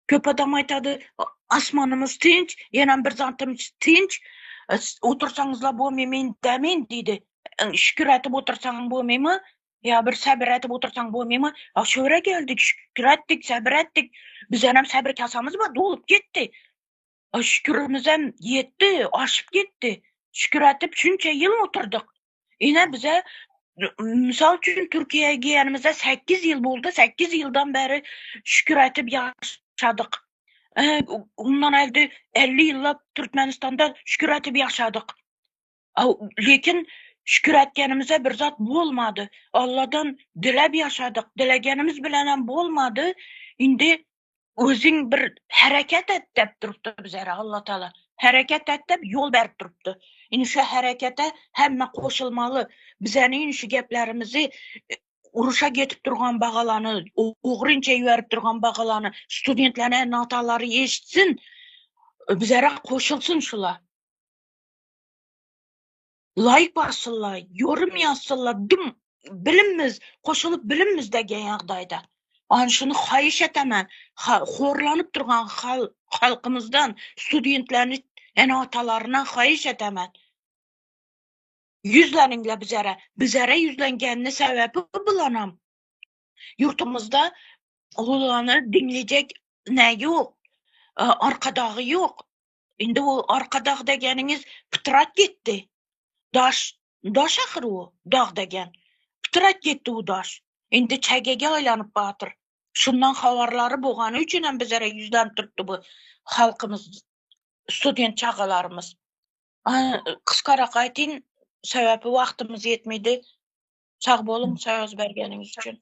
Köp adam aytadı, asmanımız tinç, yana bir zatımız tinç, otursanızla bo'lmaymen demeyin deydi. Şükür etip otursan bo'lmaymi? Ya bir sabır etip otursan bo'lmaymi? Şöyle geldik, şükür ettik, sabır ettik. Biz hem sabır kasamız var, dolup gitti. Şükürümüz hem yetti, aşıp gitti. Şükür etip şunca yıl oturduk. Yine bize misal üçün Türkiye'ye gelmemize 8 yıl oldu. 8 yıldan beri şükür etip yaşadık. Ondan elde 50 yılla Türkmenistan'da şükür etip yaşadık. Lekin şükür etkenimize bir zat olmadı. Allah'tan dilep yaşadık. Dilegenimiz bilen olmadı. Indi özün bir hareket et dep turuptu bizlere Allah Teala. Hareket et dep yol berip turuptu. Indi şu harekete hemme koşulmalı. Bizlerin şu geplerimizi uruşa getip turgan bağalanı, oğrunca yuvarıp turgan bağalanı, studentlerine nataları eşitsin, bizlere koşulsun şula. Like bassınlar, yorum yazsınlar, bilinmiz, koşulup bilinmiz degen yağdayda. An şunu xahiş etemem, horlanıp durgan halkımızdan, studentlerini, atalarından xahiş etemem. Yüzleninle bizlere yüzlengenini sebebi bulanam. Yurtumuzda olanı dinleyecek ne yok, arkadağı yok. Şimdi o arkadağı degeniniz pıtrat gitti. Daş axır o, dağ degen. Pıtrat gitti o daş. Şimdi çegege aylanıp batır. Şundan xabarları boğanı üçün bizlere yüzlenip turuptu bu halkımız, student çağalarımız. Kıskarak aytayın, sebebi vaxtımız yetmedi. Sağ bolun söz bergeniniz üçün.